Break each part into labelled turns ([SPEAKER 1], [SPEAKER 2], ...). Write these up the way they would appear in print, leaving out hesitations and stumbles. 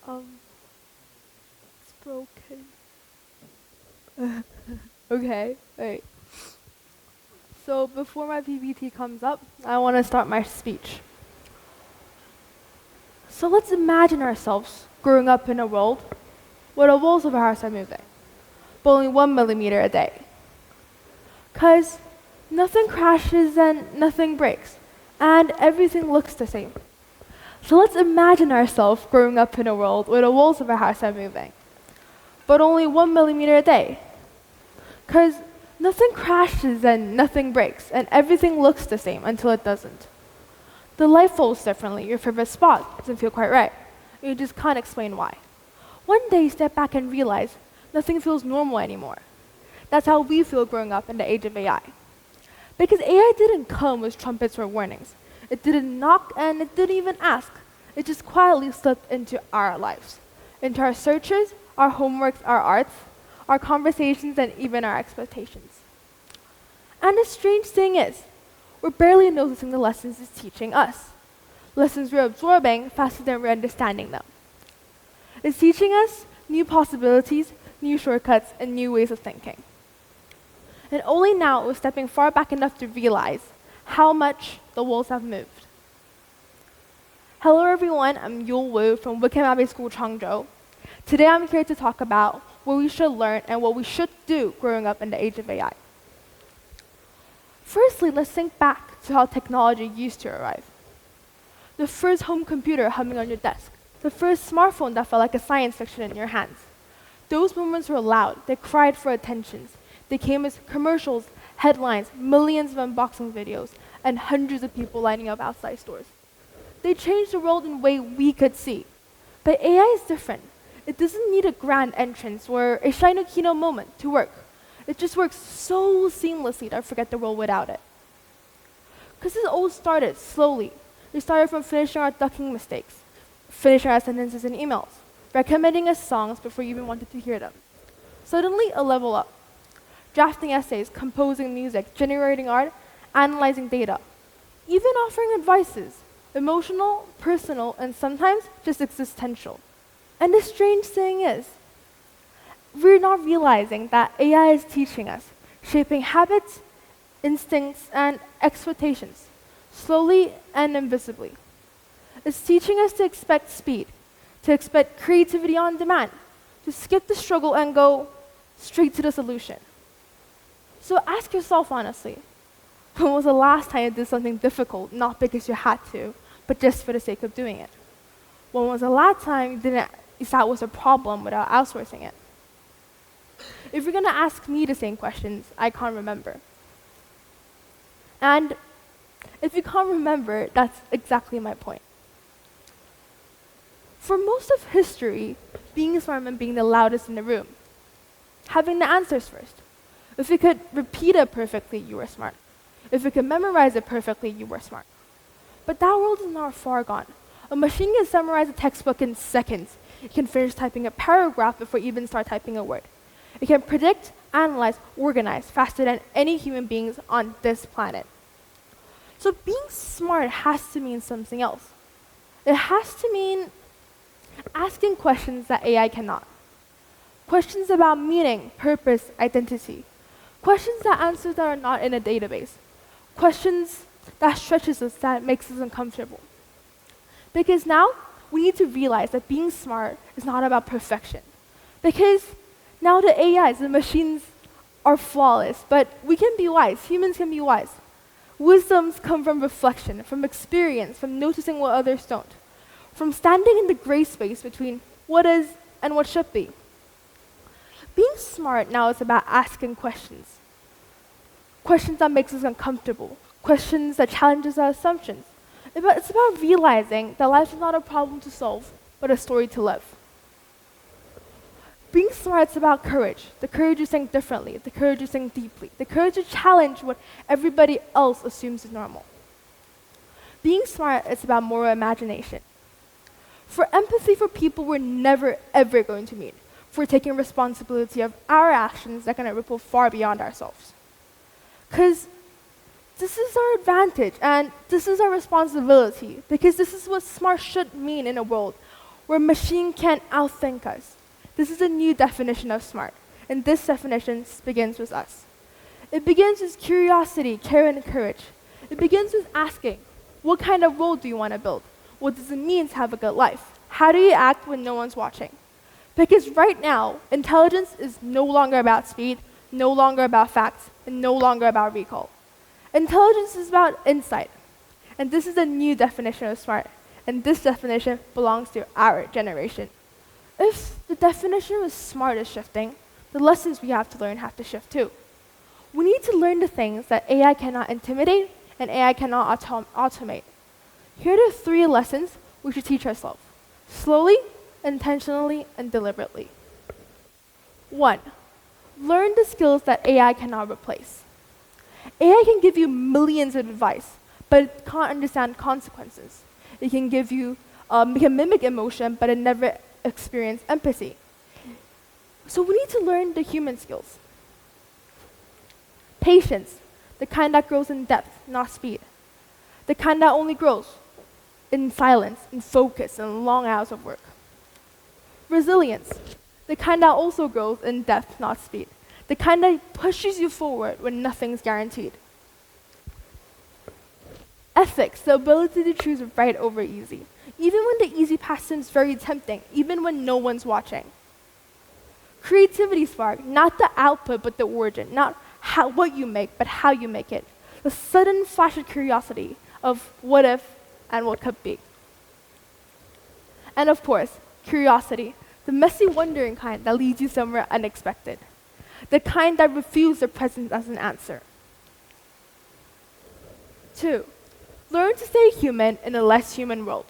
[SPEAKER 1] Um, it's broken. Okay, wait. So before my PPT comes up, I want to start my speech. So let's imagine ourselves growing up in a world where the walls of our house are moving, but only 1 millimeter a day. Because nothing crashes and nothing breaks, and everything looks the same. So let's imagine ourselves growing up in a world where the walls of our house are moving, but only 1 millimeter a day. Because nothing crashes and nothing breaks, and everything looks the same until it doesn't. The light falls differently, your favorite spot doesn't feel quite right. You just can't explain why. One day you step back and realize nothing feels normal anymore. That's how we feel growing up in the age of AI. Because AI didn't come with trumpets or warnings. It didn't knock and it didn't even ask. It just quietly slipped into our lives, into our searches, our homeworks, our arts, our conversations, and even our expectations. And the strange thing is, we're barely noticing the lessons it's teaching us. Lessons we're absorbing faster than we're understanding them. It's teaching us new possibilities, new shortcuts, and new ways of thinking. And only now we're stepping far back enough to realize how much the walls have moved. Hello everyone, I'm Yul Woo from Wickham Abbey School, Hangzhou. Today I'm here to talk about what we should learn and what we should do growing up in the age of AI. Firstly, let's think back to how technology used to arrive. The first home computer humming on your desk, the first smartphone that felt like a science fiction in your hands. Those moments were loud, they cried for attention. They came as commercials, headlines, millions of unboxing videos, and hundreds of people lining up outside stores. They changed the world in a way we could see. But AI is different. It doesn't need a grand entrance or a shiny keynote moment to work. It just works so seamlessly that I forget the world without it. Because this all started slowly. We started from finishing our ducking mistakes, finishing our sentences in emails, recommending us songs before you even wanted to hear them. Suddenly, a level up. Drafting essays, composing music, generating art, analyzing data. Even offering advices, emotional, personal, and sometimes just existential. And the strange thing is, we're not realizing that AI is teaching us, shaping habits, instincts, and expectations, slowly and invisibly. It's teaching us to expect speed, to expect creativity on demand, to skip the struggle and go straight to the solution. So ask yourself honestly, when was the last time you did something difficult, not because you had to, but just for the sake of doing it? When was the last time you thought was a problem without outsourcing it? If you're gonna ask me the same questions, I can't remember. And if you can't remember, that's exactly my point. For most of history, being smart meant being the loudest in the room, having the answers first. If you could repeat it perfectly, you were smart. If you could memorize it perfectly, you were smart. But that world is not far gone. A machine can summarize a textbook in seconds. It can finish typing a paragraph before you even start typing a word. It can predict, analyze, organize faster than any human beings on this planet. So being smart has to mean something else. It has to mean asking questions that AI cannot. Questions about meaning, purpose, identity. Questions that answers that are not in a database. Questions that stretches us, that makes us uncomfortable. Because now, we need to realize that being smart is not about perfection. Because now the AIs, the machines, are flawless, but we can be wise, humans can be wise. Wisdoms come from reflection, from experience, from noticing what others don't. From standing in the gray space between what is and what should be. Being smart now is about asking questions. Questions that makes us uncomfortable. Questions that challenges our assumptions. It's about realizing that life is not a problem to solve, but a story to live. Being smart is about courage. The courage to think differently, the courage to think deeply, the courage to challenge what everybody else assumes is normal. Being smart is about moral imagination. For empathy for people we're never ever going to meet. For taking responsibility of our actions that can ripple far beyond ourselves. Because this is our advantage and this is our responsibility, because this is what smart should mean in a world where a machine can't outthink us. This is a new definition of smart, and this definition begins with us. It begins with curiosity, care, and courage. It begins with asking, what kind of world do you want to build? What does it mean to have a good life? How do you act when no one's watching? Because right now, intelligence is no longer about speed, no longer about facts, and no longer about recall. Intelligence is about insight. And this is a new definition of smart. And this definition belongs to our generation. If the definition of smart is shifting, the lessons we have to learn have to shift too. We need to learn the things that AI cannot intimidate and AI cannot automate. Here are the 3 lessons we should teach ourselves: slowly, intentionally, and deliberately. 1. Learn the skills that AI cannot replace. AI can give you millions of advice, but it can't understand consequences. It can give you, it can mimic emotion, but it never experience empathy. So we need to learn the human skills. Patience, the kind that grows in depth, not speed. The kind that only grows in silence, in focus, and long hours of work. Resilience, the kind that also grows in depth, not speed. The kind that pushes you forward when nothing's guaranteed. Ethics, the ability to choose right over easy, even when the easy path seems very tempting, even when no one's watching. Creativity spark, not the output but the origin, not what you make, but how you make it. The sudden flash of curiosity of what if and what could be. And of course, curiosity, the messy wondering kind that leads you somewhere unexpected. The kind that refuses the present as an answer. 2. Learn to stay human in a less human world.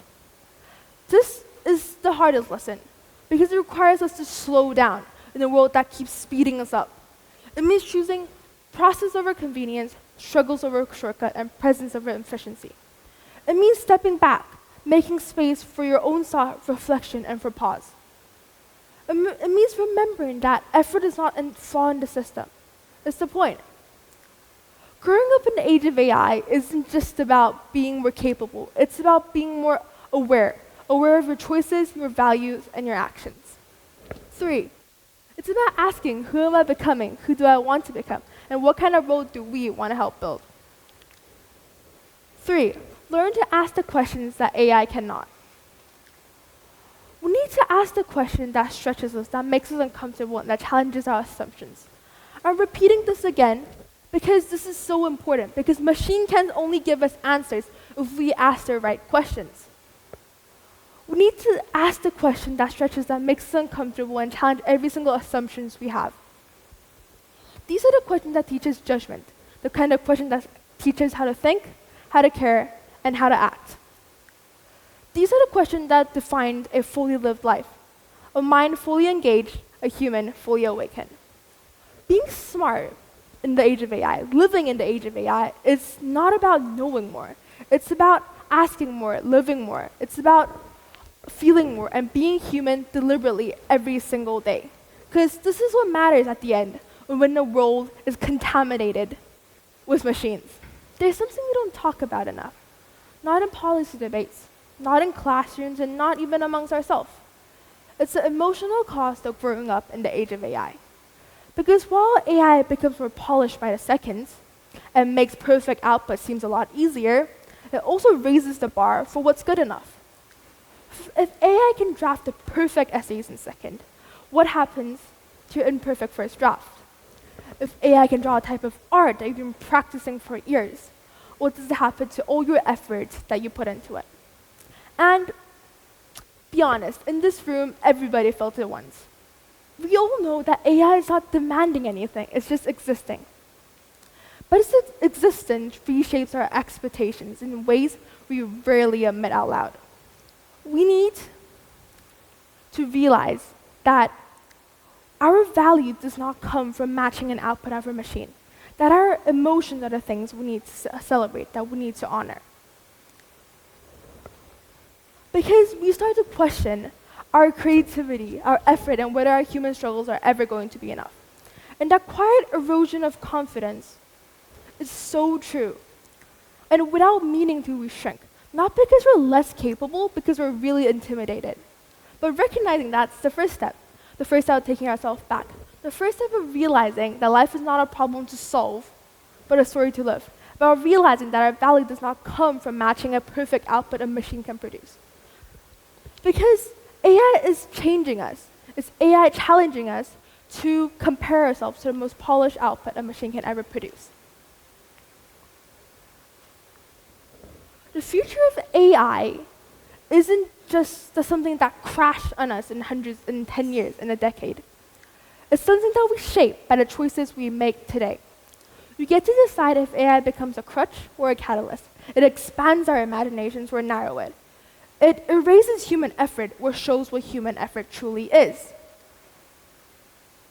[SPEAKER 1] This is the hardest lesson because it requires us to slow down in a world that keeps speeding us up. It means choosing process over convenience, struggles over shortcut, and presence over efficiency. It means stepping back, making space for your own thought, reflection, and for pause. It means remembering that effort is not a flaw in the system. It's the point. Growing up in the age of AI isn't just about being more capable. It's about being more aware of your choices, your values, and your actions. 3. It's about asking, who am I becoming? Who do I want to become? And what kind of world do we want to help build? 3. Learn to ask the questions that AI cannot. We need to ask the question that stretches us, that makes us uncomfortable, and that challenges our assumptions. I'm repeating this again because this is so important, because machine can only give us answers if we ask the right questions. We need to ask the question that stretches, that makes us uncomfortable, and challenge every single assumptions we have. These are the questions that teach us judgment, the kind of question that teaches how to think, how to care, and how to act. These are the questions that define a fully lived life, a mind fully engaged, a human fully awakened. Being smart in the age of AI, living in the age of AI, is not about knowing more. It's about asking more, living more. It's about feeling more and being human deliberately every single day. Because this is what matters at the end, when the world is contaminated with machines. There's something we don't talk about enough. Not in policy debates, not in classrooms, and not even amongst ourselves. It's the emotional cost of growing up in the age of AI. Because while AI becomes more polished by the seconds and makes perfect output seems a lot easier, it also raises the bar for what's good enough. If AI can draft the perfect essays in a second, what happens to your imperfect first draft? If AI can draw a type of art that you've been practicing for years, what does happen to all your efforts that you put into it? And be honest, in this room, everybody felt it once. We all know that AI is not demanding anything, it's just existing. But its existence reshapes our expectations in ways we rarely admit out loud. We need to realize that our value does not come from matching an output of a machine, that our emotions are the things we need to celebrate, that we need to honor. Because we start to question our creativity, our effort, and whether our human struggles are ever going to be enough. And that quiet erosion of confidence is so true. And without meaning to, we shrink. Not because we're less capable, because we're really intimidated. But recognizing that's the first step. The first step of taking ourselves back. The first step of realizing that life is not a problem to solve, but a story to live. About realizing that our value does not come from matching a perfect output a machine can produce. Because AI is changing us. It's AI challenging us to compare ourselves to the most polished output a machine can ever produce. The future of AI isn't just something that crashed on us in 10 years, in a decade. It's something that we shape by the choices we make today. We get to decide if AI becomes a crutch or a catalyst. It expands our imaginations or narrow it. It erases human effort or shows what human effort truly is.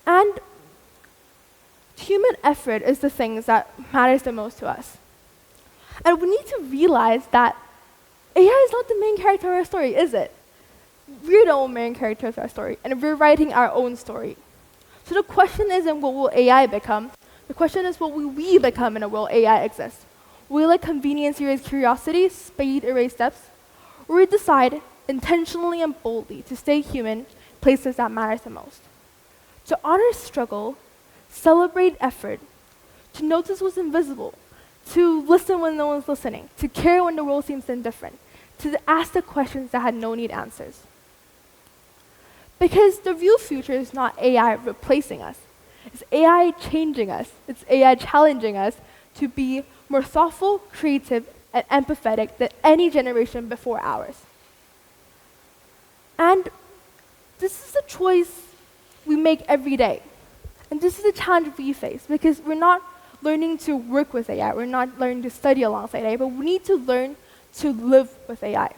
[SPEAKER 1] And human effort is the things that matters the most to us. And we need to realize that AI is not the main character of our story, is it? We're the only main character of our story, and we're writing our own story. So the question isn't what will AI become? The question is what will we become in a world AI exists? Will we let convenience erase curiosity, speed erase depth? Or we decide, intentionally and boldly, to stay human in places that matter the most? To honor struggle, celebrate effort, to notice what's invisible, to listen when no one's listening, to care when the world seems indifferent, to ask the questions that had no need answers. Because the real future is not AI replacing us. It's AI changing us. It's AI challenging us to be more thoughtful, creative, and empathetic than any generation before ours. And this is a choice we make every day. And this is a challenge we face because we're not learning to work with AI. We're not learning to study alongside AI, but we need to learn to live with AI.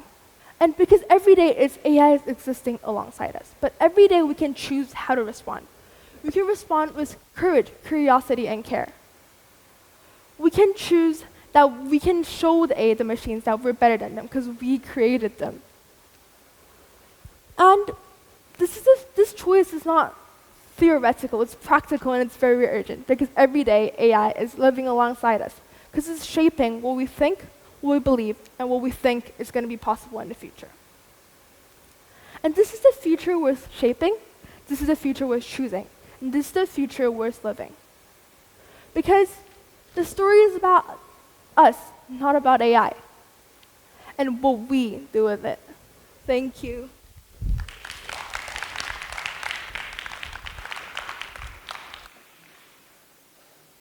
[SPEAKER 1] And because every day AI is existing alongside us, but every day we can choose how to respond. We can respond with courage, curiosity, and care. We can choose that we can show the machines that we're better than them because we created them. And this choice is not theoretical, it's practical, and it's very urgent because every day AI is living alongside us because it's shaping what we think, what we believe, and what we think is going to be possible in the future. And this is the future worth shaping, this is the future worth choosing, and this is the future worth living. Because the story is about us, not about AI, and what we do with it. Thank you.